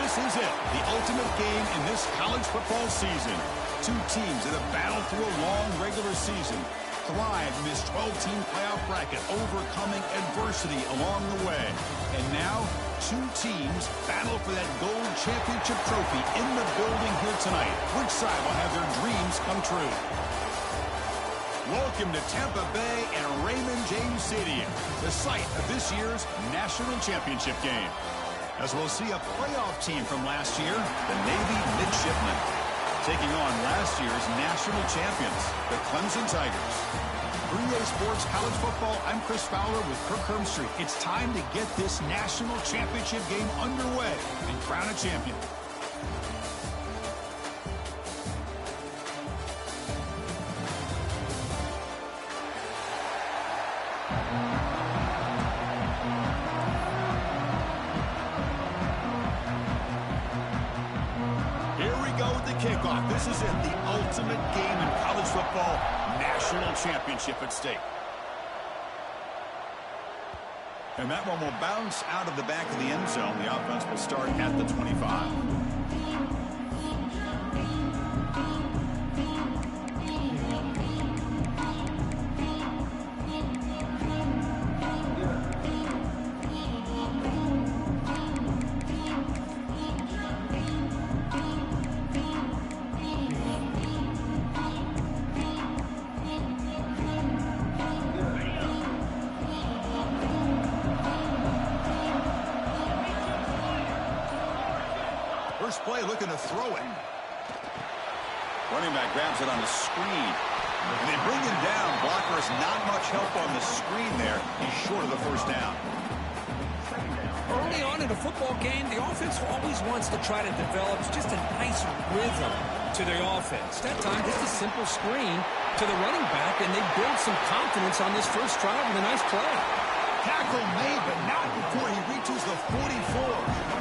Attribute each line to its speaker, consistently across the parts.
Speaker 1: This is it, the ultimate game in this college football season. Two teams that have battled through a long regular season, thrived in this 12-team playoff bracket, overcoming adversity along the way. And now, two teams battle for that gold championship trophy in the building here tonight. Which side will have their dreams come true? Welcome to Tampa Bay and Raymond James Stadium, the site of this year's national championship game. As we'll see a playoff team from last year, the Navy Midshipmen, taking on last year's national champions, the Clemson Tigers. For EA Sports College Football, I'm Chris Fowler with Kirk Herbstreit. It's time to get this national championship game underway and crown a champion. Kickoff. This is it, the ultimate game in college football, national championship at stake. And that one will bounce out of the back of the end zone. The offense will start at the 25. First play, looking to throw it. Running back grabs it on the screen. And they bring him down. Blocker has not much help on the screen there. He's short of the first down.
Speaker 2: Early on in a football game, the offense always wants to try to develop just a nice rhythm to the offense. That time, just a simple screen to the running back, and they build some confidence on this first drive with a nice play.
Speaker 1: Tackle made, but not before he reaches the 44.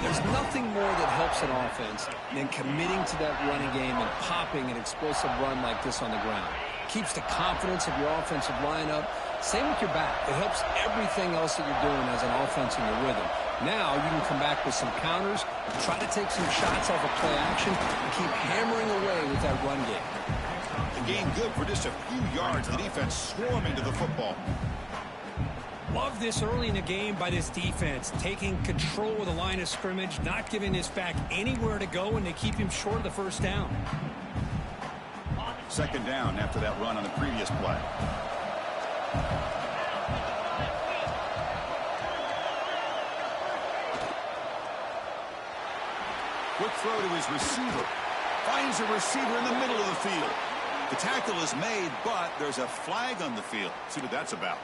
Speaker 2: There's nothing more that helps an offense than committing to that running game and popping an explosive run like this on the ground. Keeps the confidence of your offensive lineup. Same with your back. It helps everything else that you're doing as an offense in your rhythm. Now you can come back with some counters, try to take some shots off of play action, and keep hammering away with that run game.
Speaker 1: The game good for just a few yards. The defense swarming to the football.
Speaker 2: Love this early in the game by this defense, taking control of the line of scrimmage, not giving this back anywhere to go, and they keep him short of the first down.
Speaker 1: Second down after that run on the previous play. Quick throw to his receiver. Finds a receiver in the middle of the field. The tackle is made, but there's a flag on the field. See what that's about.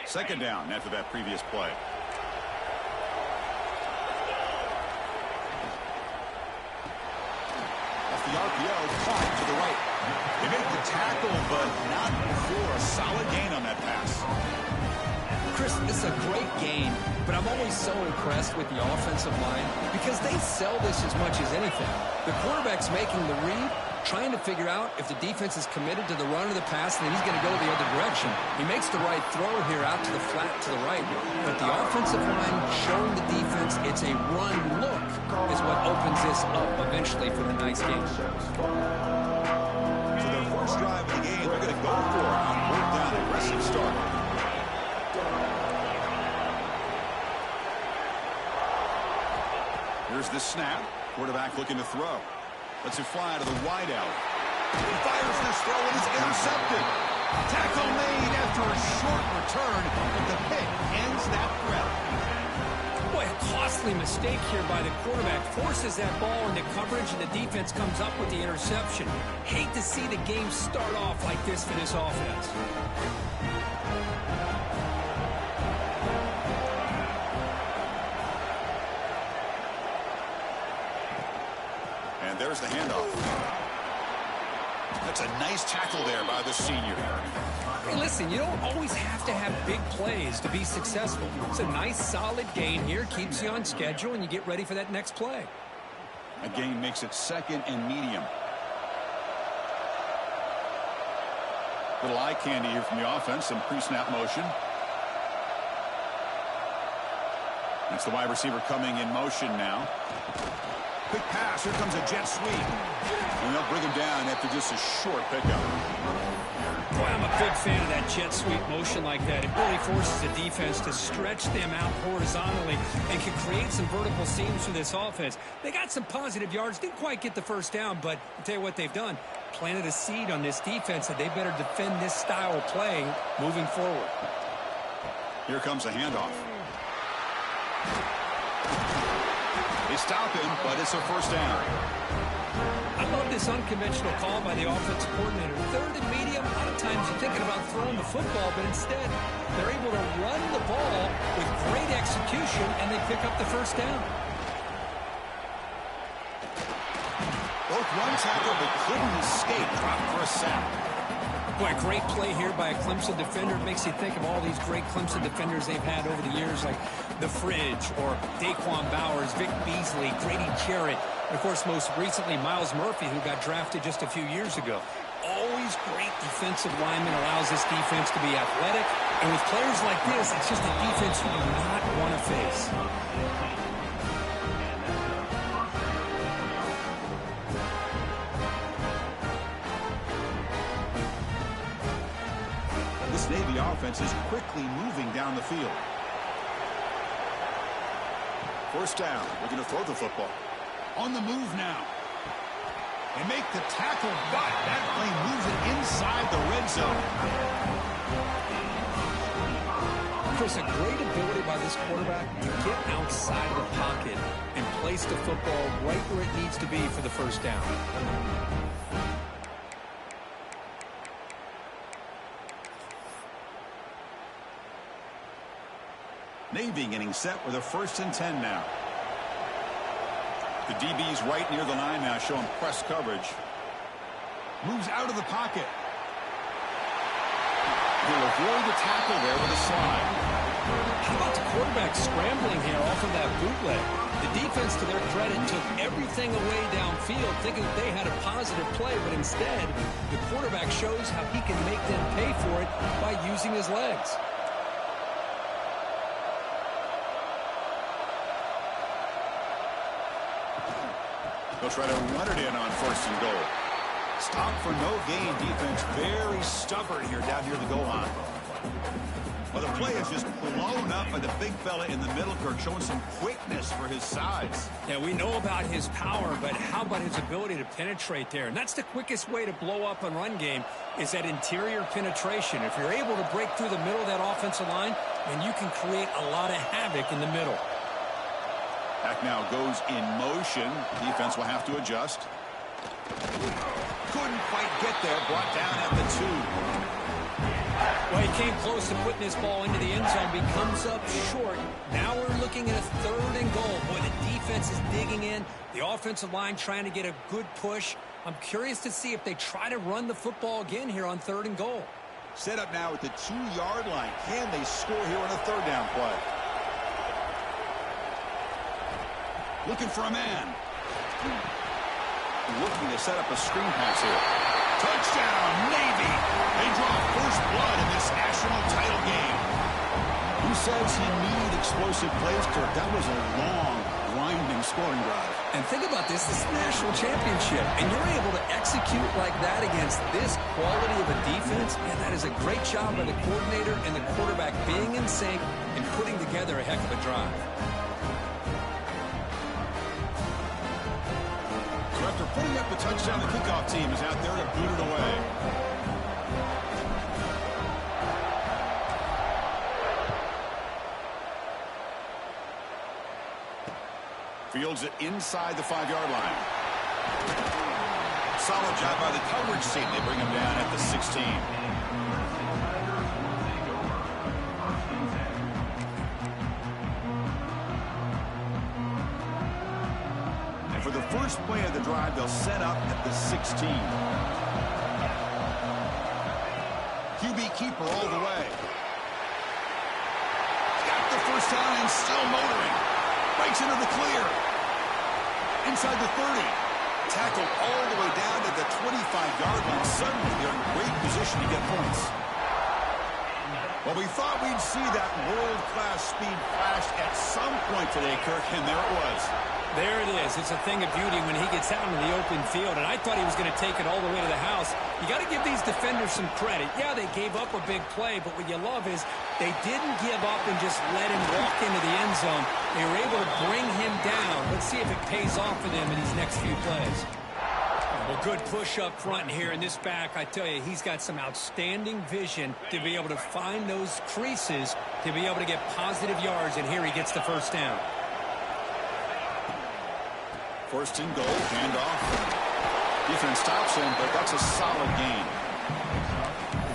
Speaker 1: Second down after that previous play. Off the RPO, caught to the right. They make the tackle, but not before a solid gain on that pass.
Speaker 2: Chris, this is a great game, but I'm always so impressed with the offensive line because they sell this as much as anything. The quarterback's making the read, trying to figure out if the defense is committed to the run or the pass, and then he's going to go the other direction. He makes the right throw here out to the flat to the right. But the offensive line showing the defense it's a run look is what opens this up eventually for the nice game.
Speaker 1: So their first drive of the game, they're going to go for it on fourth down. Aggressive start. Here's the snap. Quarterback looking to throw. Lets it fly to the wideout. He fires this throw and is intercepted. Tackle made after a short return, but the pick ends that threat.
Speaker 2: Boy, a costly mistake here by the quarterback. Forces that ball into coverage, and the defense comes up with the interception. Hate to see the game start off like this for this offense.
Speaker 1: And there's the handoff. That's a nice tackle there by the senior.
Speaker 2: Hey, listen, you don't always have to have big plays to be successful. It's a nice, solid gain here. Keeps you on schedule, and you get ready for that next play.
Speaker 1: A gain makes it 2nd and medium. Little eye candy here from the offense. Some pre-snap motion. That's the wide receiver coming in motion now. Quick pass. Here comes a jet sweep. And they'll bring him down after just a short pickup.
Speaker 3: Boy, I'm a big fan of that jet sweep motion like that. It really forces the defense to stretch them out horizontally and can create some vertical seams for this offense. They got some positive yards. Didn't quite get the first down, but I'll tell you what they've done. Planted a seed on this defense that they better defend this style of play moving forward.
Speaker 1: Here comes a handoff. They stop him, but it's a first down.
Speaker 3: I love this unconventional call by the offensive coordinator. 3rd and medium, a lot of times you're thinking about throwing the football, but instead they're able to run the ball with great execution, and they pick up the first down.
Speaker 1: Both run tackle, but couldn't escape. Dropped for a sack.
Speaker 3: Boy, great play here by a Clemson defender. It makes you think of all these great Clemson defenders they've had over the years, like The Fridge or Daquan Bowers, Vic Beasley, Grady Jarrett, and, of course, most recently, Miles Murphy, who got drafted just a few years ago. Always great defensive lineman, allows this defense to be athletic. And with players like this, it's just a defense you do not want to face.
Speaker 1: This Navy offense is quickly moving down the field. First down. We're going to throw the football. On the move now. They make the tackle, but that play moves it inside the red zone.
Speaker 3: Chris, a great ability by this quarterback to get outside of the pocket and place the football right where it needs to be for the first down.
Speaker 1: Navy getting set with a 1st and 10 now. The DB's right near the line now, showing press coverage. Moves out of the pocket. He'll avoid the tackle there with a slide.
Speaker 3: How about the quarterback scrambling here off of that bootleg? The defense, to their credit, took everything away downfield, thinking that they had a positive play, but instead, the quarterback shows how he can make them pay for it by using his legs.
Speaker 1: They'll try to run it in on 1st and goal. Stop for no gain. Defense very stubborn here down near the goal line. Well, the play is just blown up by the big fella in the middle, Kirk, showing some quickness for his size.
Speaker 3: Yeah, we know about his power, but how about his ability to penetrate there? And that's the quickest way to blow up a run game, is that interior penetration. If you're able to break through the middle of that offensive line, then you can create a lot of havoc in the middle.
Speaker 1: Back now goes in motion. Defense will have to adjust. Couldn't quite get there. Brought down at the 2.
Speaker 3: Well, he came close to putting his ball into the end zone, but he comes up short. Now we're looking at a 3rd and goal. Boy, the defense is digging in. The offensive line trying to get a good push. I'm curious to see if they try to run the football again here on 3rd and goal.
Speaker 1: Set up now at the 2-yard line. Can they score here on a 3rd down play? Looking for a man. Looking to set up a screen pass here. Touchdown, Navy. They draw first blood in this national title game. Who says he needed explosive plays, Kirk? That was a long, winding scoring drive.
Speaker 3: And think about this. This is a national championship, and you're able to execute like that against this quality of a defense, and that is a great job by the coordinator and the quarterback being in sync and putting together a heck of a drive.
Speaker 1: After putting up the touchdown, the kickoff team is out there to boot it away. Fields it inside the 5-yard line. Solid job by the coverage team. They bring him down at the 16. For the first play of the drive, they'll set up at the 16. QB keeper all the way. Got the first down and still motoring. Breaks into the clear. inside the 30. Tackled all the way down to the 25-yard line. Suddenly, they're in great position to get points. Well, we thought we'd see that world-class speed flash at some point today, Kirk, and there it was.
Speaker 3: There it is. It's a thing of beauty when he gets out into the open field, and I thought he was going to take it all the way to the house. You got to give these defenders some credit. Yeah, they gave up a big play, but what you love is they didn't give up and just let him walk into the end zone. They were able to bring him down. Let's see if it pays off for them in these next few plays. Well, good push up front here in this back. I tell you, he's got some outstanding vision to be able to find those creases, to be able to get positive yards, and here he gets the first down.
Speaker 1: First and goal, handoff. Defense stops him, but that's a solid gain.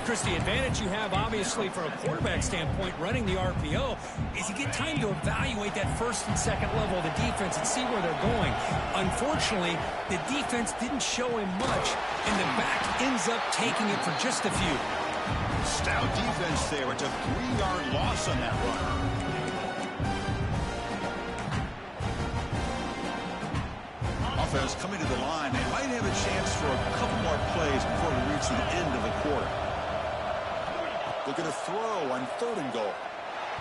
Speaker 3: Chris, the advantage you have, obviously, from a quarterback standpoint, running the RPO, is you get time to evaluate that first and second level of the defense and see where they're going. Unfortunately, the defense didn't show him much, and the back ends up taking it for just a few.
Speaker 1: Stout defense there. It's a 3-yard loss on that run. Offense coming to the line. They might have a chance for a couple more plays before we reach the end of the quarter. Looking to throw on 3rd and goal.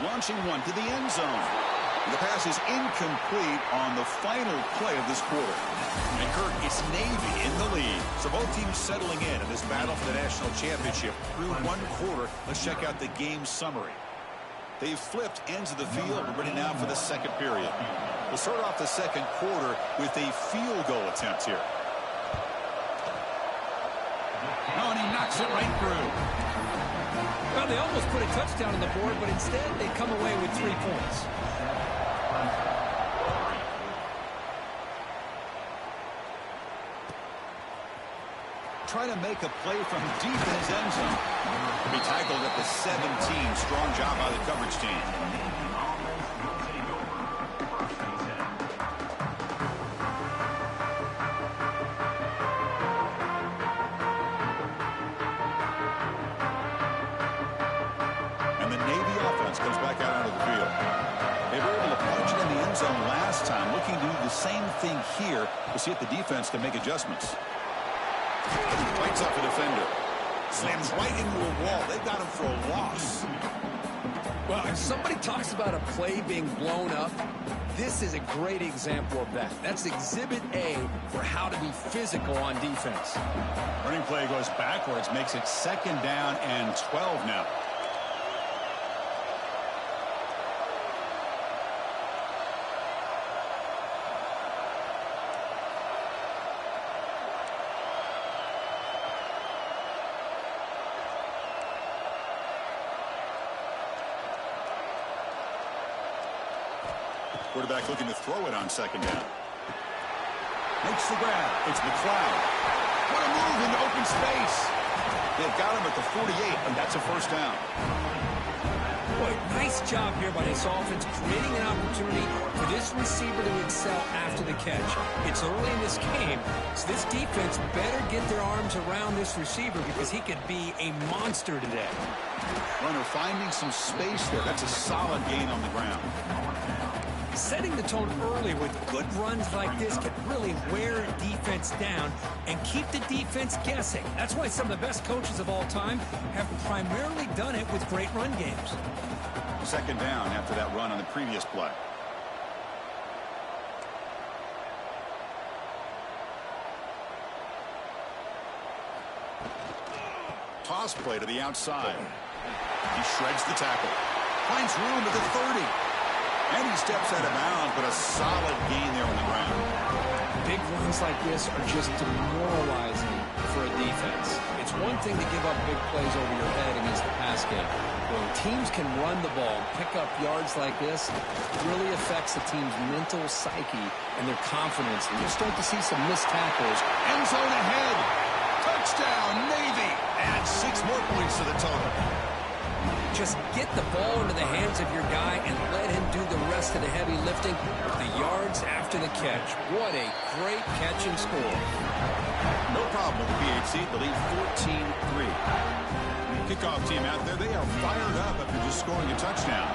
Speaker 1: Launching one to the end zone. The pass is incomplete on the final play of this quarter. And Kirk, it's Navy in the lead. So both teams settling in this battle for the national championship through one quarter. Let's check out the game summary. They've flipped ends of the field. We're ready now for the second period. We'll start off the second quarter with a field goal attempt here. Oh, and he knocks it right through.
Speaker 3: Well, they almost put a touchdown on the board, but instead they come away with 3 points.
Speaker 1: Trying to make a play from deep in his end zone. He tackled at the 17. Strong job by the coverage team. And the Navy offense comes back out onto the field. They were able to punch it in the end zone last time. Looking to do the same thing here. We'll see if the defense can make adjustments. Fights off a defender. Slams right into a wall. They've got him for a loss.
Speaker 2: Well, if somebody talks about a play being blown up, this is a great example of that. That's exhibit A for how to be physical on defense.
Speaker 1: Running play goes backwards, makes it 2nd down and 12 now. Quarterback looking to throw it on 2nd down. Makes the grab. It's McLeod. What a move into open space. They've got him at the 48, and that's a 1st down.
Speaker 3: Boy, nice job here by this offense, creating an opportunity for this receiver to excel after the catch. It's early in this game, so this defense better get their arms around this receiver because he could be a monster today.
Speaker 1: Runner finding some space there. That's a solid gain on the ground.
Speaker 3: Setting the tone early with good runs like this can really wear a defense down and keep the defense guessing. That's why some of the best coaches of all time have primarily done it with great run games.
Speaker 1: 2nd down after that run on the previous play. Toss play to the outside. He shreds the tackle. Finds room at the 30. And he steps out of bounds, but a solid gain there on the ground.
Speaker 2: Big runs like this are just demoralizing for a defense. It's one thing to give up big plays over your head against the pass game. When teams can run the ball, pick up yards like this, it really affects the team's mental psyche and their confidence. And you'll start to see some missed tackles.
Speaker 1: End zone ahead. Touchdown, Navy. Add 6 more points to the total.
Speaker 2: Just get the ball into the hands of your guy and let him do the rest of the heavy lifting with the yards after the catch. What a great catch and score.
Speaker 1: No problem with the PHC. The lead 14-3. Kickoff team out there, they are fired up after just scoring a touchdown.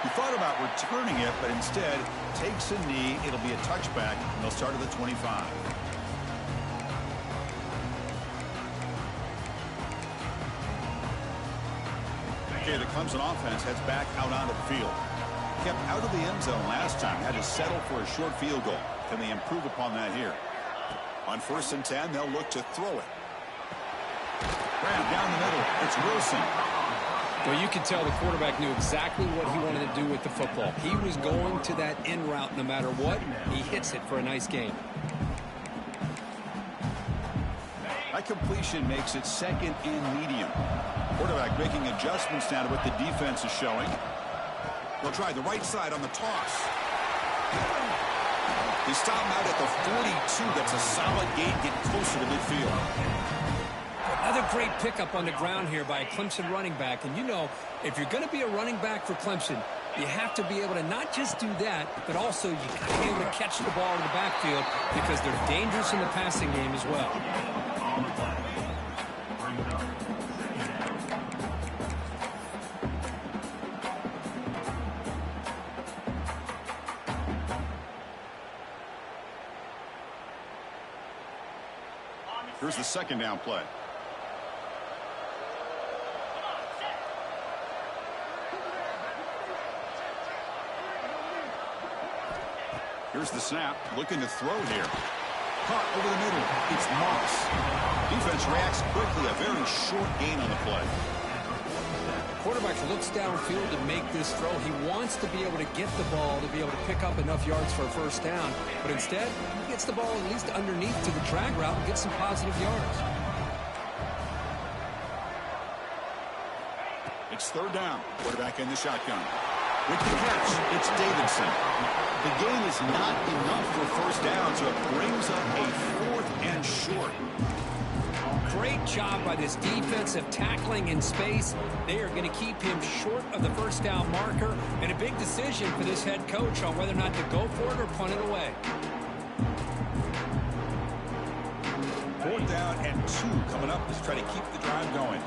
Speaker 1: He thought about returning it, but instead takes a knee. It'll be a touchback, and they'll start at the 25. Okay, the Clemson offense heads back out onto the field. Kept out of the end zone last time, had to settle for a short field goal. Can they improve upon that here? On 1st and 10, they'll look to throw it. Ran down the middle. It's Wilson.
Speaker 3: Well, you can tell the quarterback knew exactly what he wanted to do with the football. He was going to that in route no matter what. He hits it for a nice gain.
Speaker 1: That completion makes it 2nd and medium. Quarterback making adjustments now to what the defense is showing. They'll try the right side on the toss. They stop him out at the 42. That's a solid gain, getting closer to midfield.
Speaker 3: Another great pickup on the ground here by a Clemson running back. And you know, if you're going to be a running back for Clemson, you have to be able to not just do that, but also you got to be able to catch the ball in the backfield because they're dangerous in the passing game as well.
Speaker 1: Here's the 2nd down play. Here's the snap, looking to throw here. Caught over the middle. It's Moss. Defense reacts quickly. A very short gain on the play.
Speaker 3: The quarterback looks downfield to make this throw. He wants to be able to get the ball to be able to pick up enough yards for a 1st down. But instead, he gets the ball at least underneath to the drag route and gets some positive yards.
Speaker 1: It's 3rd down. Quarterback in the shotgun. With the catch, it's Davidson. The gain is not enough for 1st down, so it brings up a 4th and short.
Speaker 3: Great job by this defensive tackling in space. They are going to keep him short of the 1st down marker, and a big decision for this head coach on whether or not to go for it or punt it away.
Speaker 1: 4th down and 2 coming up. Let's try to keep the drive going.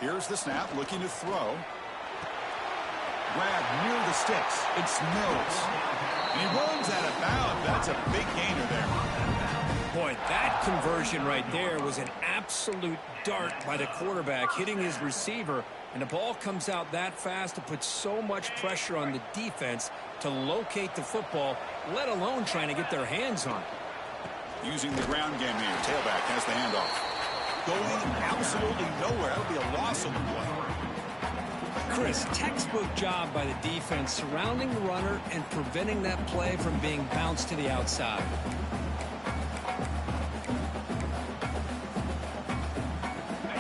Speaker 1: Here's the snap, looking to throw. Grab near the sticks. It's Mills. And he runs out of bounds. That's a big gainer there.
Speaker 3: Boy, that conversion right there was an absolute dart by the quarterback, hitting his receiver, and the ball comes out that fast to put so much pressure on the defense to locate the football, let alone trying to get their hands on it.
Speaker 1: Using the ground game here. Tailback has the handoff. Going absolutely nowhere. That'll be a loss on the play.
Speaker 3: Chris, textbook job by the defense surrounding the runner and preventing that play from being bounced to the outside.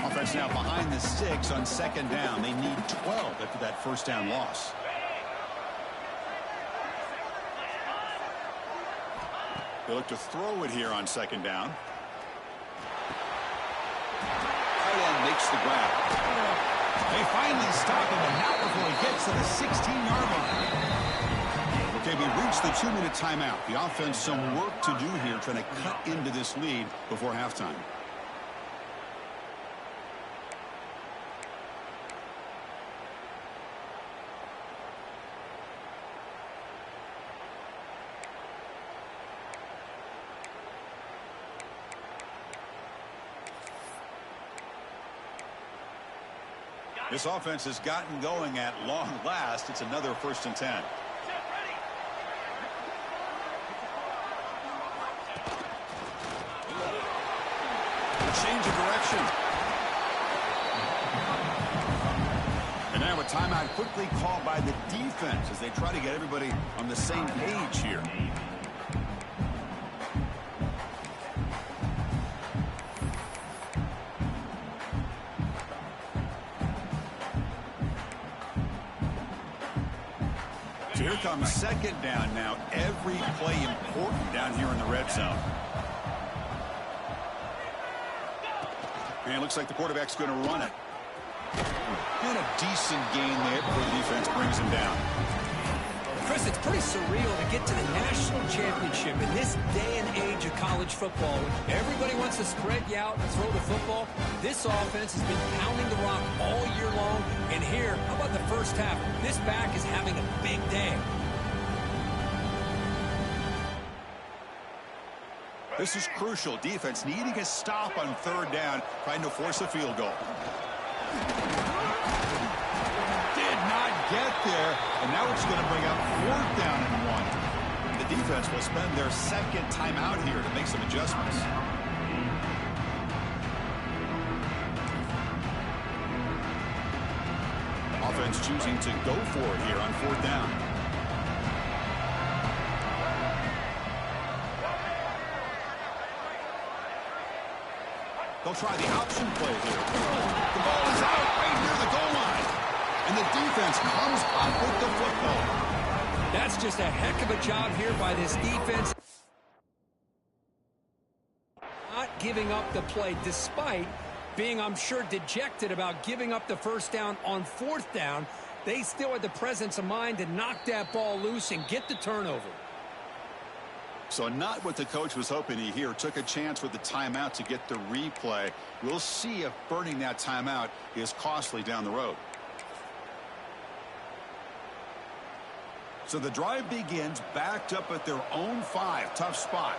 Speaker 1: Offense now behind the 6 on 2nd down. They need 12 after that 1st down loss. They look to throw it here on 2nd down. Tight end makes the grab. They finally stop him, and not before he gets to the 16-yard line. Okay, we reached the 2-minute timeout. The offense some work to do here, trying to cut into this lead before halftime. This offense has gotten going at long last. It's another 1st and 10. A change of direction. And now a timeout quickly called by the defense as they try to get everybody on the same page here. So here comes 2nd down now. Every play important down here in the red zone. And it looks like the quarterback's going to run it. And a decent gain there before the defense brings him down.
Speaker 3: Chris, it's pretty surreal to get to the national championship in this day and age of college football. When everybody wants to spread you out and throw the football, this offense has been pounding the rock all year long. And here, how about the first half? This back is having a big day.
Speaker 1: This is crucial. Defense needing a stop on third down, trying to force a field goal. Did not get there, and now it's going to bring up fourth down and 1. The defense will spend their second timeout here to make some adjustments. Offense choosing to go for it here on fourth down. They'll try the option play here. The ball is out right near the goal line. And the defense comes up with the football.
Speaker 3: That's just a heck of a job here by this defense. Not giving up the play despite being, I'm sure, dejected about giving up the first down on fourth down. They still had the presence of mind to knock that ball loose and get the turnover.
Speaker 1: So not what the coach was hoping to hear. Took a chance with the timeout to get the replay. We'll see if burning that timeout is costly down the road. So the drive begins backed up at their own 5. Tough spot.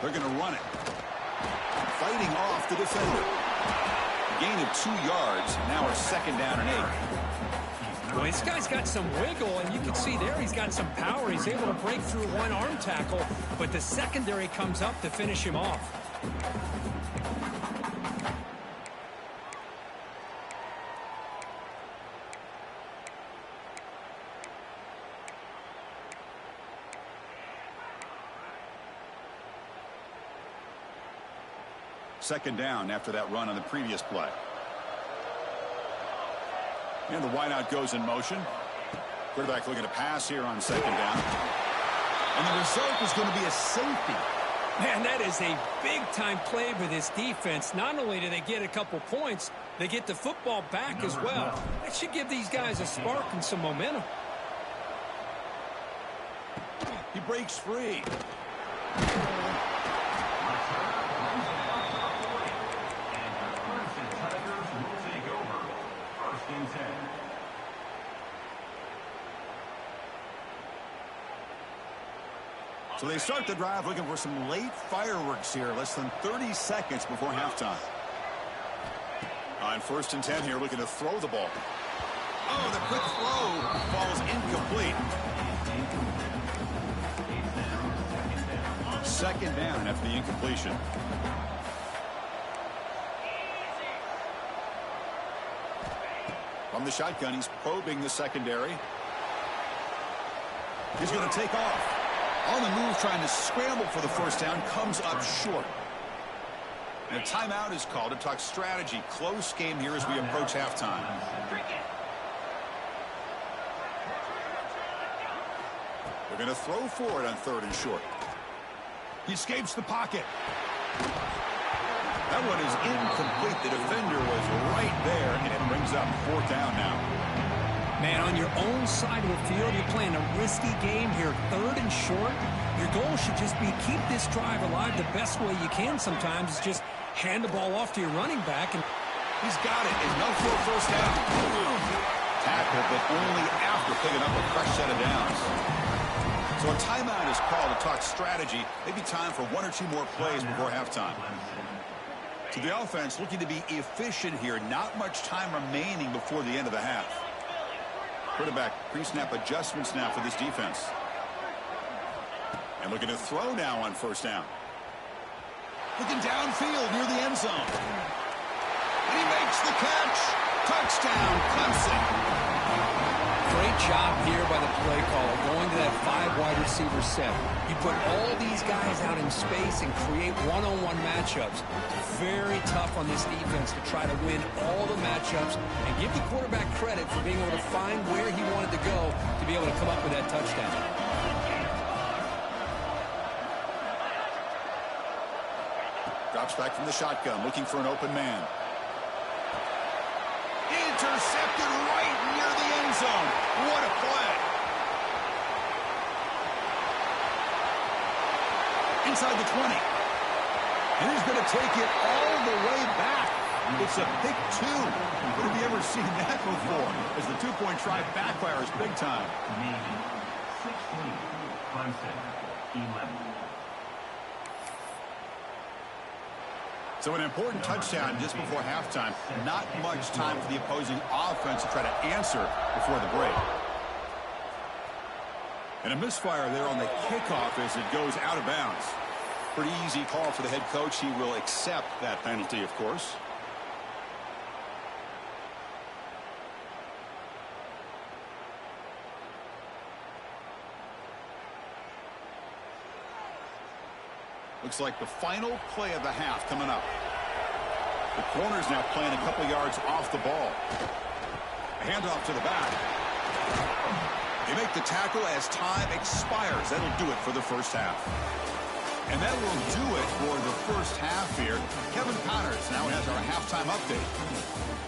Speaker 1: They're going to run it. Fighting off the defender. Gain of 2 yards. Now a second down and 8.
Speaker 3: Well, this guy's got some wiggle, and you can see there he's got some power. He's able to break through one arm tackle, but the secondary comes up to finish him off.
Speaker 1: Second down after that run on the previous play. And the wideout goes in motion. Quarterback looking to pass here on second down. And the result is going to be a safety.
Speaker 3: Man, that is a big-time play for this defense. Not only do they get a couple points, they get the football back as well. That should give these guys a spark and some momentum.
Speaker 1: He breaks free. So they start the drive looking for some late fireworks here. Less than 30 seconds before halftime. On 1st and 10 here, looking to throw the ball. Oh, the quick throw falls incomplete. Second down after the incompletion. From the shotgun, he's probing the secondary. He's going to take off. On the move, trying to scramble for the first down, comes up short. And a timeout is called to talk strategy. Close game here as we approach halftime. They're going to throw for it on 3rd and short. He escapes the pocket. That one is incomplete. The defender was right there, and it brings up 4th down now.
Speaker 3: Man, on your own side of the field, you're playing a risky game here, 3rd and short. Your goal should just be keep this drive alive the best way you can sometimes. Is just hand the ball off to your running back. And
Speaker 1: he's got it. Enough for a first down. Tackle, but only after picking up a fresh set of downs. So a timeout is called to talk strategy. Maybe time for 1 or 2 more plays before halftime. So the offense looking to be efficient here. Not much time remaining before the end of the half. Quarterback pre-snap adjustments now for this defense. And looking to throw now on 1st down. Looking downfield near the end zone. And he makes the catch. Touchdown, Clemson.
Speaker 3: Great job here by the play caller, going to that 5 wide receiver set. You put all these guys out in space and create one-on-one matchups. Very tough on this defense to try to win all the matchups and give the quarterback credit for being able to find where he wanted to go to be able to come up with that touchdown.
Speaker 1: Drops back from the shotgun, looking for an open man. Intercepted right near the end zone. What a play. Inside the 20. And he's going to take it all the way back. It's a pick 2. When have you ever seen that before? As the two-point try backfires big time.
Speaker 4: Navy, 16, Clemson, 11.
Speaker 1: So an important touchdown just before halftime. Not much time for the opposing offense to try to answer before the break. And a misfire there on the kickoff as it goes out of bounds. Pretty easy call for the head coach. He will accept that penalty, of course. Looks like the final play of the half coming up. The corner's now playing a couple yards off the ball. A handoff to the back. They make the tackle as time expires. That'll do it for the first half. And that will do it for the first half here. Kevin Connors now has our halftime update.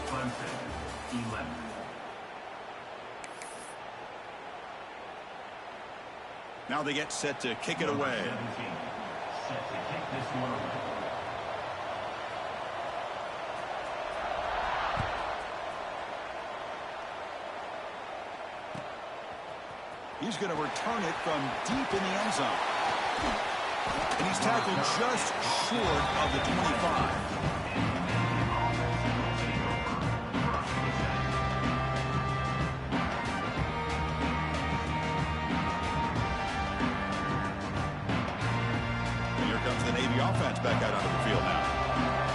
Speaker 4: Clemson, 11.
Speaker 1: Now they get set to kick it away.
Speaker 4: 17, set to kick this one away.
Speaker 1: He's going to return it from deep in the end zone. And he's tackled just short of the 25. And here comes the Navy offense back out onto the field now.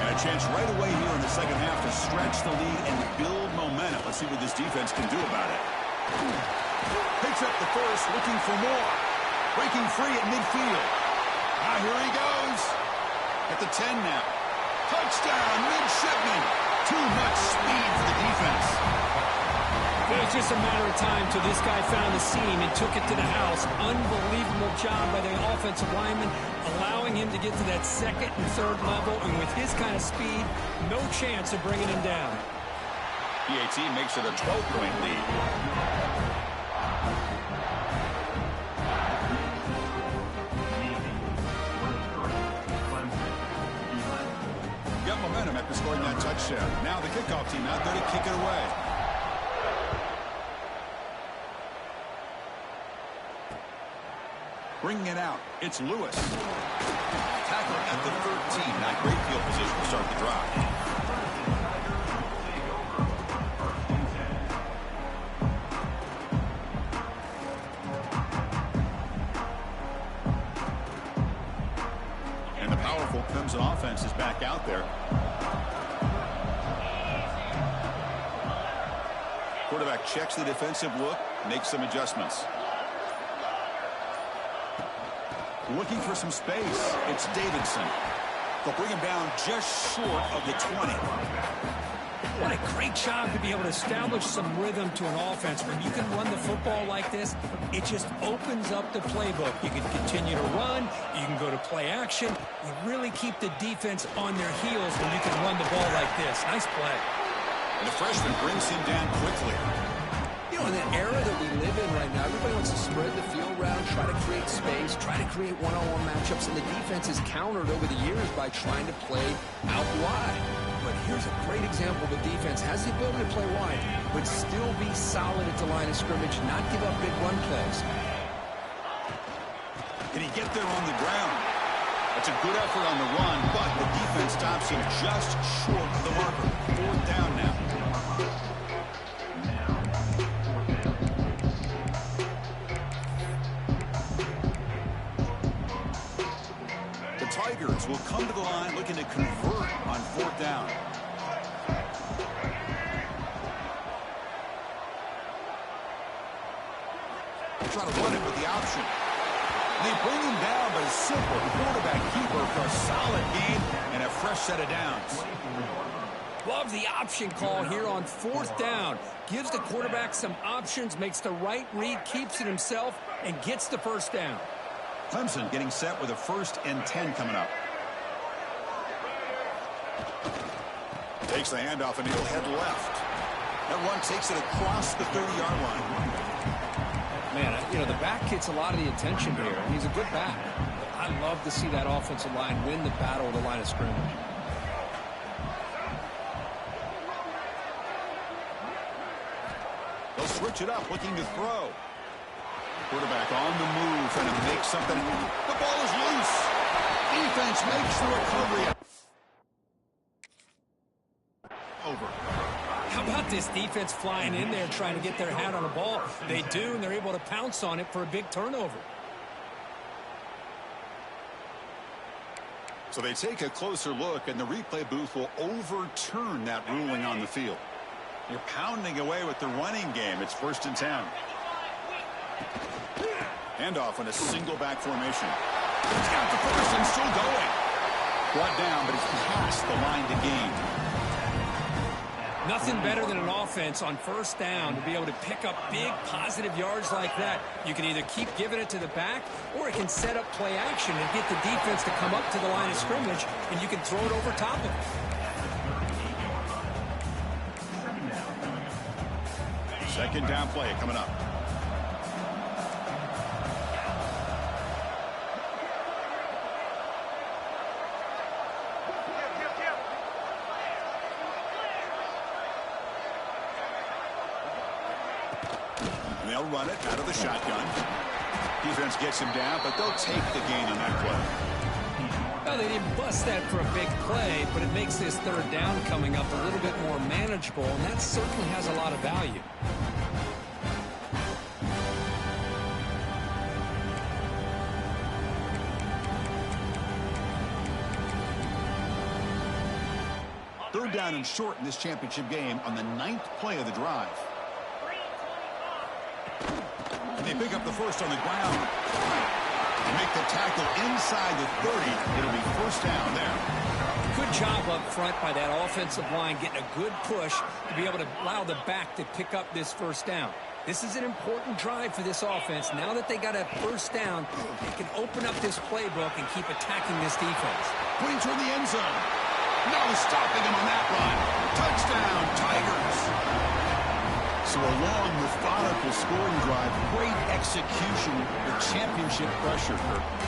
Speaker 1: And a chance right away here in the second half to stretch the lead and build momentum. Let's see what this defense can do about it. Picks up the first, looking for more. Breaking free at midfield. Ah, here he goes. At the 10 now. Touchdown, Midshipman. Too much speed for the defense.
Speaker 3: It was just a matter of time till this guy found the seam and took it to the house. Unbelievable job by the offensive lineman, allowing him to get to that second and third level. And with his kind of speed, no chance of bringing him down.
Speaker 1: PAT makes it a 12-point lead. After scoring that touchdown. Now the kickoff team out there to kick it away. Bringing it out, it's Lewis. Tackle at the 13. Not great field position to start the drive. And the powerful Clemson offense is back out there. Quarterback checks the defensive look, makes some adjustments. Looking for some space. It's Davidson. They'll bring him down just short of the 20.
Speaker 3: What a great job to be able to establish some rhythm to an offense. When you can run the football like this, it just opens up the playbook. You can continue to run. You can go to play action. You really keep the defense on their heels when you can run the ball like this. Nice play.
Speaker 1: And the freshman brings him down quickly.
Speaker 2: You know, in the era that we live in right now, everybody wants to spread the field around, try to create space, try to create one-on-one matchups, and the defense is countered over the years by trying to play out wide. But here's a great example. The defense has the ability to play wide, but still be solid at the line of scrimmage, not give up big run plays.
Speaker 1: Can he get there on the ground? That's a good effort on the run, but the defense stops him just short of the marker. Fourth down now. The Tigers will come to the line looking to convert on fourth down. Try to run it with the option. They bring him down, but a simple quarterback keeper for a solid game and a fresh set of downs.
Speaker 3: Love the option call here on fourth down. Gives the quarterback some options, makes the right read, keeps it himself, and gets the first down.
Speaker 1: Clemson getting set with a 1st and 10 coming up. Takes the handoff and he'll head left. That run takes it across the 30-yard line.
Speaker 3: Man, you know, the back gets a lot of the attention here, and he's a good back. But I love to see that offensive line win the battle of the line of scrimmage.
Speaker 1: They'll switch it up, looking to throw. Quarterback on the move, trying to make something. The ball is loose. Defense makes the recovery. Over.
Speaker 3: How about this defense flying in there trying to get their hat on the ball? They do, and they're able to pounce on it for a big turnover.
Speaker 1: So they take a closer look, and the replay booth will overturn that ruling on the field. You're pounding away with the running game. It's 1st and 10. Handoff in a single back formation. He's got the first and still going. Brought down, but it's past the line to gain.
Speaker 3: Nothing better than an offense on 1st down to be able to pick up big positive yards like that. You can either keep giving it to the back, or it can set up play action and get the defense to come up to the line of scrimmage, and you can throw it over top of it.
Speaker 1: 2nd down play coming up. And they'll run it out of the shotgun. Defense gets him down, but they'll take the gain on that play.
Speaker 3: Well, they didn't bust that for a big play, but it makes this 3rd down coming up a little bit more manageable, and that certainly has a lot of value.
Speaker 1: Third down and short in this championship game on the 9th play of the drive. And they pick up the first on the ground. They make the tackle inside the 30. It'll be 1st down there.
Speaker 3: Good job up front by that offensive line, getting a good push to be able to allow the back to pick up this 1st down. This is an important drive for this offense. Now that they got a 1st down, they can open up this playbook and keep attacking this defense.
Speaker 1: Putting toward the end zone. No stopping him on that run. Touchdown, Tigers. So a long, methodical scoring drive. Great execution with championship pressure.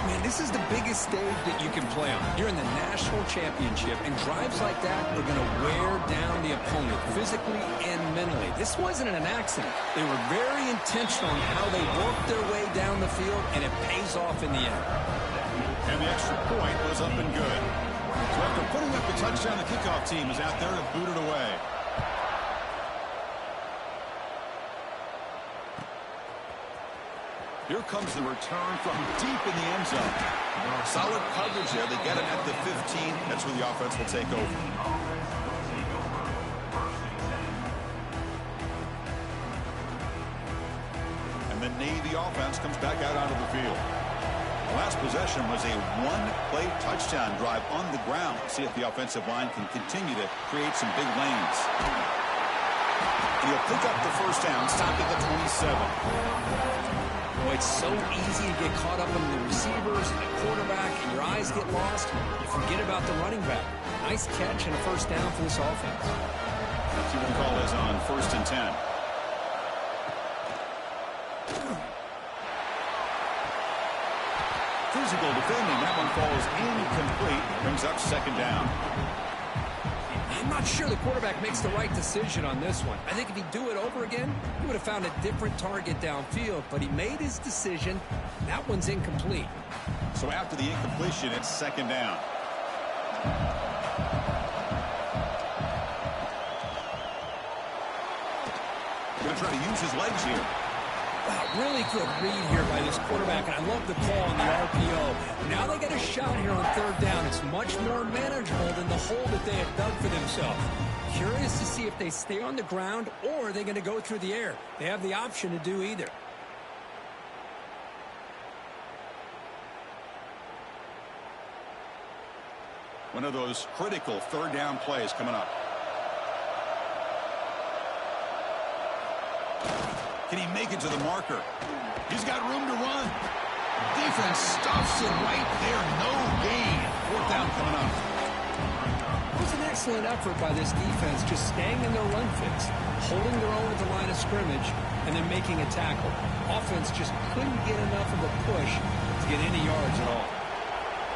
Speaker 3: Man, this is the biggest stage that you can play on. You're in the national championship, and drives like that are going to wear down the opponent physically and mentally. This wasn't an accident. They were very intentional in how they worked their way down the field, and it pays off in the end.
Speaker 1: And the extra point was up and good. So after putting up the touchdown, the kickoff team is out there to boot it away. Here comes the return from deep in the end zone. Solid coverage there. They get it at the 15. That's where the offense will take over. And the Navy offense comes back out onto the field. The last possession was a one-play touchdown drive on the ground. See if the offensive line can continue to create some big lanes. And he'll pick up the 1st down, stopping the 27.
Speaker 3: Boy, it's so easy to get caught up in the receivers and the quarterback, and your eyes get lost. You forget about the running back. Nice catch and a 1st down for this offense.
Speaker 1: See what the call is on 1st and 10. Physical defending. That one falls incomplete. Brings up 2nd down.
Speaker 3: I'm not sure the quarterback makes the right decision on this one. I think if he'd do it over again, he would have found a different target downfield, but he made his decision. That one's incomplete.
Speaker 1: So after the incompletion, it's 2nd down. Going to try to use his legs here.
Speaker 3: Wow, really good read here by this quarterback, and I love the call on the RPO. Now they got a shot here on 3rd down. It's much more manageable than the hole that they have dug for themselves. Curious to see if they stay on the ground or are they going to go through the air. They have the option to do either.
Speaker 1: One of those critical 3rd down plays coming up. Can he make it to the marker? He's got room to run. Defense stuffs it right there. No gain. 4th down coming up.
Speaker 3: It was an excellent effort by this defense, just staying in their run fits, holding their own at the line of scrimmage, and then making a tackle. Offense just couldn't get enough of a push to get any yards at all.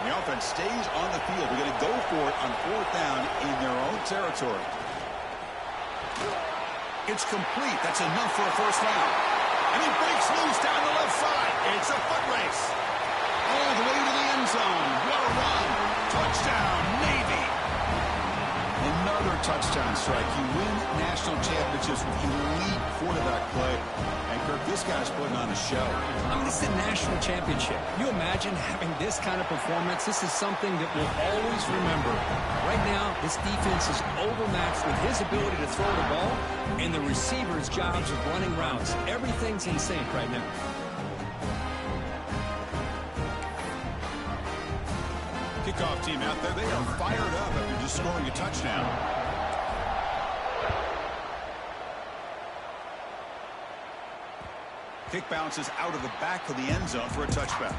Speaker 1: The offense stays on the field. They're going to go for it on 4th down in their own territory. It's complete. That's enough for a first down. And he breaks loose down the left side. It's a foot race. All the way to the end zone. What a run. Touchdown, Navy. Another touchdown strike. You win national championships with elite quarterback play. And Kirk, this guy's putting on a show.
Speaker 3: I mean, this is a national championship. Can you imagine having this kind of performance? This is something that we'll always remember. Right now, this defense is overmatched with his ability to throw the ball and the receiver's jobs of running routes. Everything's in sync right now.
Speaker 1: Kickoff team out there, they are fired up after just scoring a touchdown. Kick bounces out of the back of the end zone for a touchback.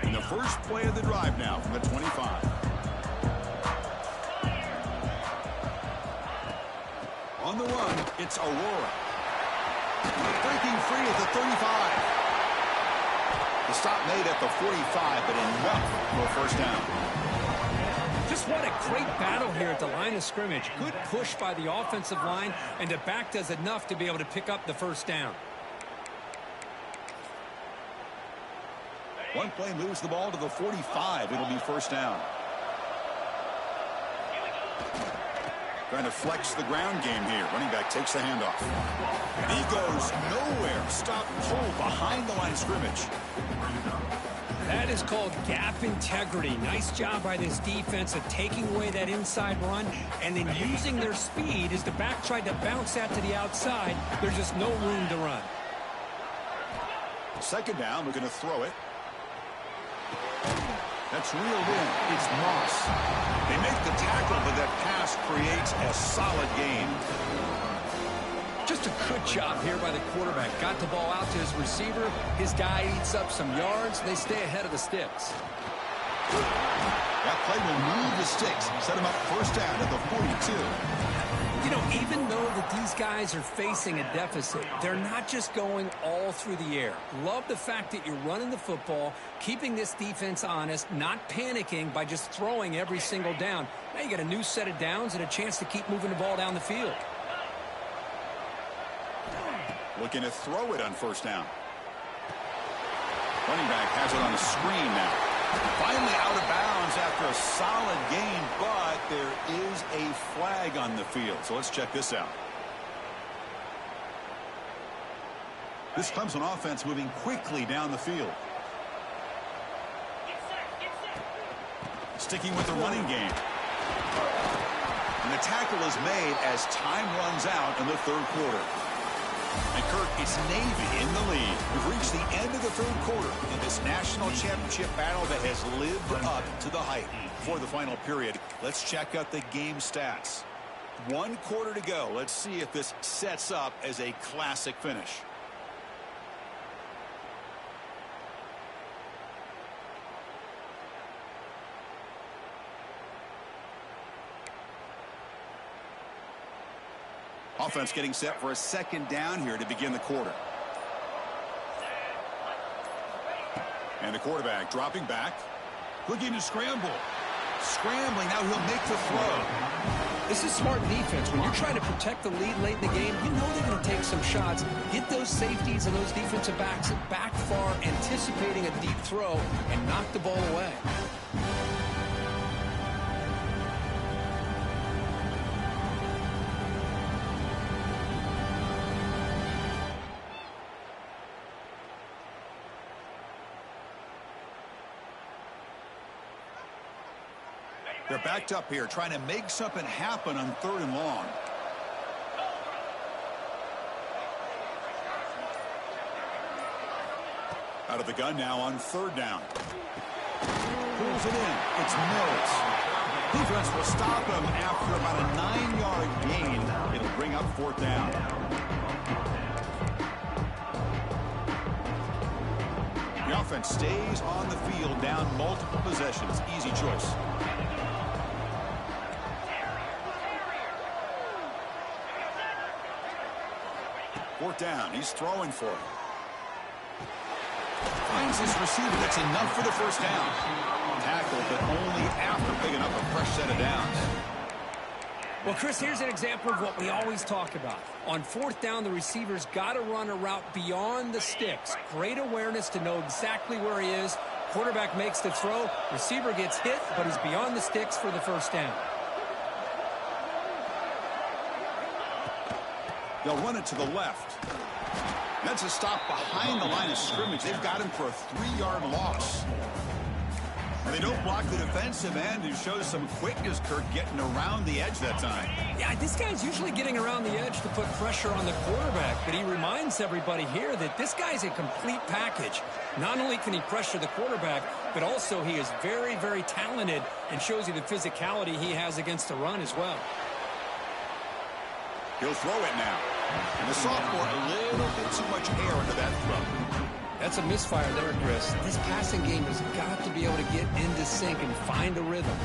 Speaker 1: And the first play of the drive now from the 25. On the run, it's Aurora. Breaking free at the 35. The stop made at the 45, but enough for a first down.
Speaker 3: Just what a great battle here at the line of scrimmage. Good push by the offensive line, and the back does enough to be able to pick up the first down.
Speaker 1: One play moves the ball to the 45. It'll be first down. Trying to flex the ground game here. Running back takes the handoff. He goes nowhere. Stop cold behind the line of scrimmage.
Speaker 3: That is called gap integrity. Nice job by this defense of taking away that inside run and then using their speed as the back tried to bounce that to the outside. There's just no room to run.
Speaker 1: Second down, we're going to throw it. That's reeled in. It's Moss. They make the tackle, but that pass creates a solid gain.
Speaker 3: Just a good job here by the quarterback. Got the ball out to his receiver. His guy eats up some yards. They stay ahead of the sticks.
Speaker 1: That play will move the sticks. Set him up first down at the 42.
Speaker 3: You know, even though that these guys are facing a deficit, they're not just going all through the air. Love the fact that you're running the football, keeping this defense honest, not panicking by just throwing every single down. Now you got a new set of downs and a chance to keep moving the ball down the field.
Speaker 1: Looking to throw it on first down. Running back has it on the screen now. Finally out of bounds after a solid gain, but there is a flag on the field. So let's check this out. This Clemson offense moving quickly down the field. Sticking with the running game. And the tackle is made as time runs out in the third quarter. And Kirk, it's Navy in the lead. We've reached the end of the third quarter in this national championship battle that has lived up to the hype. For the final period, let's check out the game stats. 1 quarter to go. Let's see if this sets up as a classic finish. Offense getting set for a second down here to begin the quarter. And the quarterback dropping back. Looking to scramble. Scrambling, now he'll make the throw.
Speaker 3: This is smart defense. When you're trying to protect the lead late in the game, you know they're going to take some shots. Get those safeties and those defensive backs back far, anticipating a deep throw, and knock the ball away.
Speaker 1: They're backed up here, trying to make something happen on 3rd and long. Out of the gun now on 3rd down. Pulls it in. It's Mills. Defense will stop him after about a 9-yard gain. It'll bring up 4th down. The offense stays on the field, down multiple possessions. Easy choice. Fourth down. He's throwing for it. Finds his receiver. That's enough for the first down. Tackle, but only after picking up a fresh set of downs.
Speaker 3: Well, Chris, here's an example of what we always talk about. On fourth down, the receiver's got to run a route beyond the sticks. Great awareness to know exactly where he is. Quarterback makes the throw. Receiver gets hit, but he's beyond the sticks for the first down.
Speaker 1: They'll run it to the left. That's a stop behind the line of scrimmage. They've got him for a 3-yard loss. And they don't block the defensive end, who shows some quickness, Kurt, getting around the edge that time.
Speaker 3: Yeah, this guy's usually getting around the edge to put pressure on the quarterback, but he reminds everybody here that this guy's a complete package. Not only can he pressure the quarterback, but also he is very, very talented and shows you the physicality he has against the run as well.
Speaker 1: He'll throw it now. And the sophomore, a little bit too much air into that throw.
Speaker 3: That's a misfire there, Chris. This passing game has got to be able to get into sync and find a rhythm.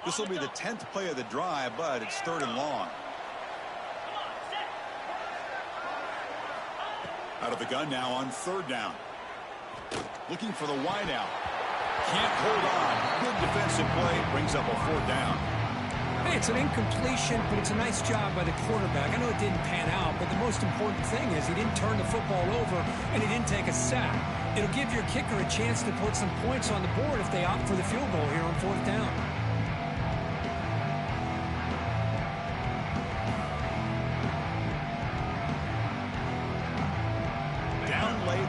Speaker 1: This will be the 10th play of the drive, but it's 3rd and long. Out of the gun now on 3rd down. Looking for the wideout. Can't hold on. Good defensive play. Brings up a 4th down.
Speaker 3: Hey, it's an incompletion, but it's a nice job by the quarterback. I know it didn't pan out, but the most important thing is he didn't turn the football over and he didn't take a sack. It'll give your kicker a chance to put some points on the board if they opt for the field goal here on 4th down.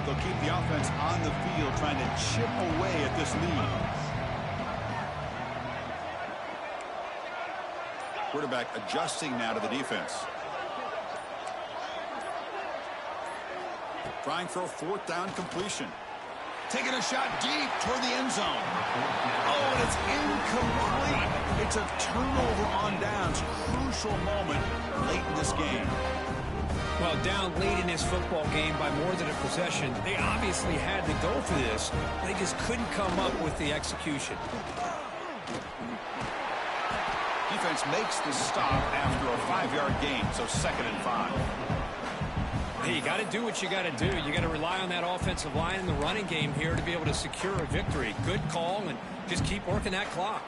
Speaker 1: They'll keep the offense on the field trying to chip away at this lead. Quarterback adjusting now to the defense. Trying for a 4th down completion. Taking a shot deep toward the end zone. Oh, and it's incomplete. It's a turnover on downs. Crucial moment late in this game.
Speaker 3: Well, down late in this football game by more than a possession, they obviously had to go for this. They just couldn't come up with the execution.
Speaker 1: Defense makes the stop after a 5-yard gain, so 2nd and 5.
Speaker 3: Hey, you got to do what you got to do. You got to rely on that offensive line in the running game here to be able to secure a victory. Good call, and just keep working that clock.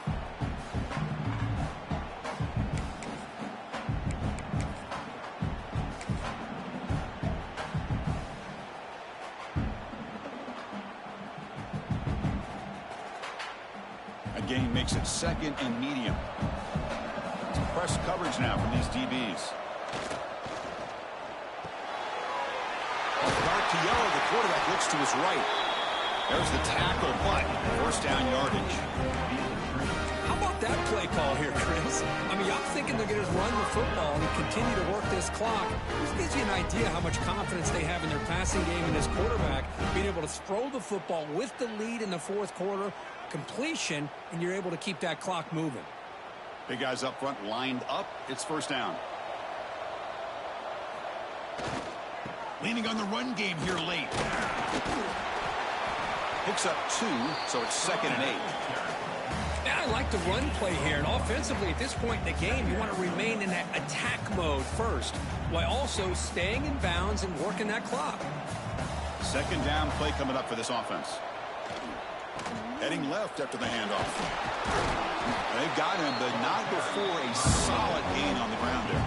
Speaker 1: Gain makes it 2nd and medium. Some press coverage now from these DBs. Dark to yellow, the quarterback looks to his right. There's the tackle, but 1st down yardage.
Speaker 3: How about that play call here, Chris? I mean, I'm thinking they're going to run the football and continue to work this clock. This gives you an idea how much confidence they have in their passing game and this quarterback being able to throw the football with the lead in the 4th quarter, completion, and you're able to keep that clock moving.
Speaker 1: Big guys up front lined up. It's 1st down. Leaning on the run game here late. Picks up 2, so it's 2nd and 8.
Speaker 3: Yeah, I like the run play here. And offensively, at this point in the game, you want to remain in that attack mode first, while also staying in bounds and working that clock.
Speaker 1: 2nd down play coming up for this offense. Heading left after the handoff. They've got him, but not before a solid gain on the ground there.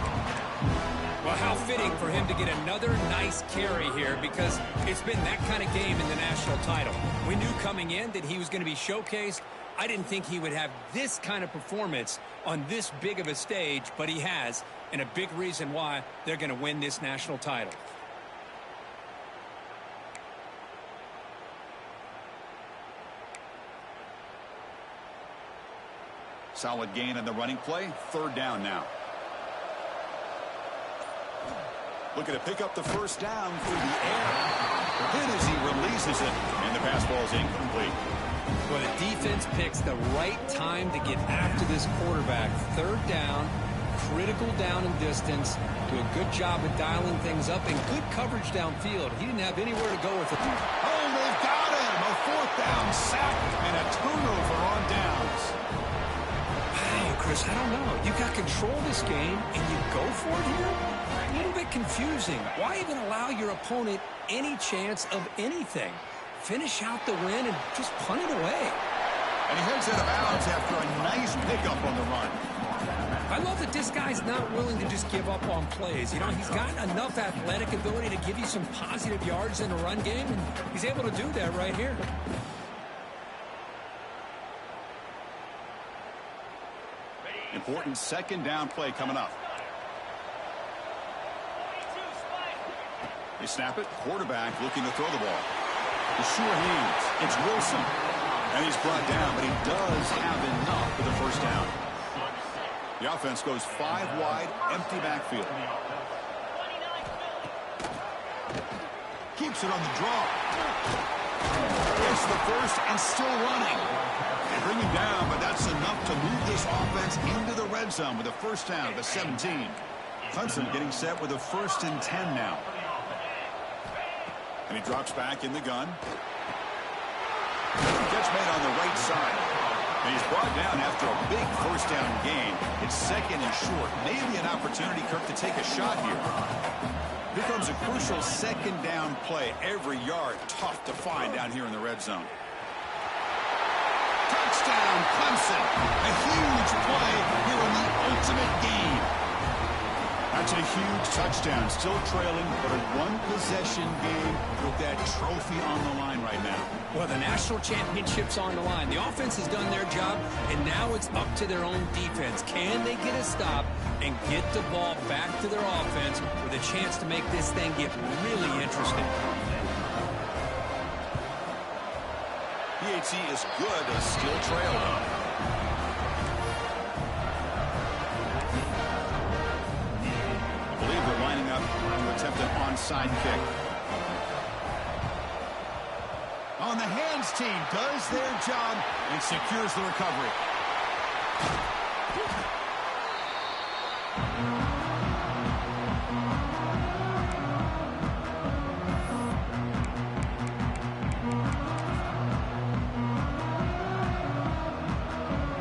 Speaker 3: Well, how fitting for him to get another nice carry here, because it's been that kind of game in the national title. We knew coming in that he was going to be showcased. I didn't think he would have this kind of performance on this big of a stage, but he has, and a big reason why they're going to win this national title.
Speaker 1: Solid gain on the running play. 3rd down now. Looking to pick up the 1st down through the air. Then as he releases it, and the pass ball is incomplete.
Speaker 3: Well, the defense picks the right time to get after this quarterback. Third down, critical down and distance. Do a good job of dialing things up and good coverage downfield. He didn't have anywhere to go with it.
Speaker 1: Oh, they've got him. A fourth down sack and a turnover on downs.
Speaker 3: Wow, Chris, I don't know. You got control of this game and you go for it here? A little bit confusing. Why even allow your opponent any chance of anything? Finish out the win and just punt it away.
Speaker 1: And he heads out of bounds after a nice pickup on the run.
Speaker 3: I love that this guy's not willing to just give up on plays. You know, he's got enough athletic ability to give you some positive yards in a run game, and he's able to do that right here.
Speaker 1: Important second down play coming up. They snap it. Quarterback looking to throw the ball. The sure hands. It's Wilson. And he's brought down, but he does have enough for the first down. The offense goes 5 wide, empty backfield. Keeps it on the draw. Gets the first and still running. They bring him down, but that's enough to move this offense into the red zone with a first down at the 17. Clemson getting set with a 1st and 10 now. And he drops back in the gun. Catch made on the right side. And he's brought down after a big first down gain. It's second and short. Maybe an opportunity, Kirk, to take a shot here. Here comes a crucial second down play. Every yard tough to find down here in the red zone. Touchdown, Clemson. A huge play here in the ultimate game. That's a huge touchdown. Still trailing, but a one-possession game with that trophy on the line right now.
Speaker 3: Well, the national championship's on the line. The offense has done their job, and now it's up to their own defense. Can they get a stop and get the ball back to their offense with a chance to make this thing get really interesting?
Speaker 1: PAT is good, but still trailing. I believe they're lining up to attempt an onside kick. On the hands team does their job and secures the recovery.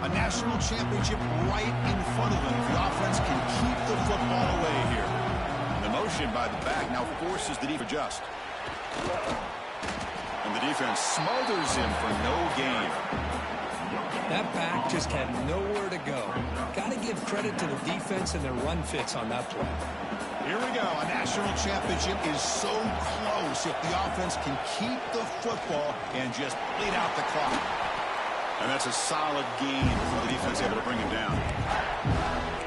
Speaker 1: A national championship right in front of them if the offense can keep the football away here. The motion by the back now forces the defense to adjust. And the defense smothers him for no gain.
Speaker 3: That back just had nowhere to go. Got to give credit to the defense and their run fits on that play.
Speaker 1: Here we go. A national championship is so close if the offense can keep the football and just bleed out the clock. And that's a solid gain for the defense able to bring him down.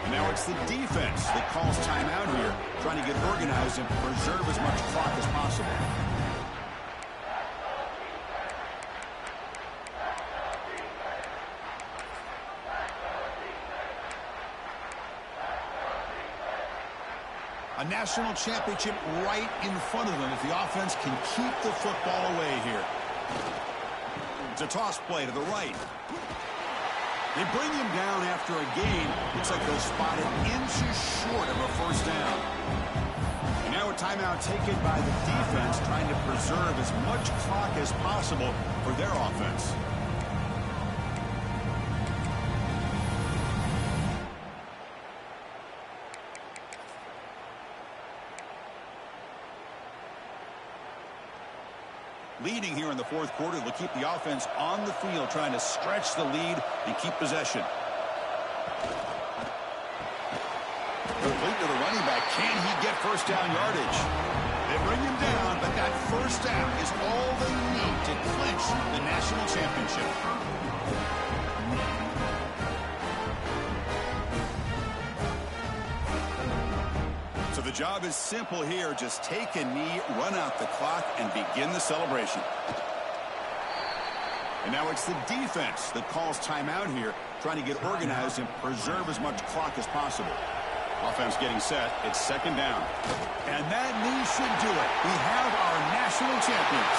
Speaker 1: And now it's the defense that calls timeout here, trying to get organized and preserve as much clock as possible. A national championship right in front of them if the offense can keep the football away here. It's a toss play to the right. They bring him down after a gain. Looks like they'll spot it inches short of a first down. And now a timeout taken by the defense, trying to preserve as much clock as possible for their offense. Leading here in the fourth quarter, they'll keep the offense on the field, trying to stretch the lead and keep possession. Complete to the running back. Can he get first down yardage? They bring him down, but that first down is all they need to clinch the national championship. So the job is simple here. Just take a knee, run out the clock, and begin the celebration. And now it's the defense that calls timeout here, trying to get organized and preserve as much clock as possible. Offense getting set. It's second down. And that knee should do it. We have our national champions.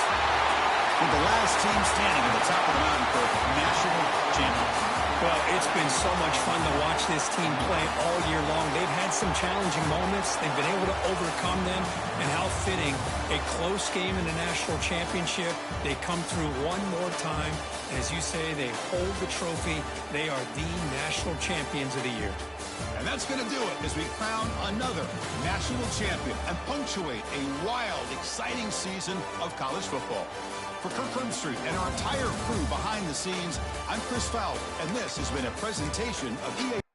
Speaker 1: with the last team standing at the top of the mountain for national champions.
Speaker 3: Well, it's been so much fun to watch this team play all year long. They've had some challenging moments. They've been able to overcome them. And how fitting, a close game in the national championship. They come through one more time. And as you say, they hold the trophy. They are the national champions of the year.
Speaker 1: And that's going to do it as we crown another national champion and punctuate a wild, exciting season of college football. For Kirk Herbstreit and our entire crew behind the scenes, I'm Chris Fowler, and this has been a presentation of EA.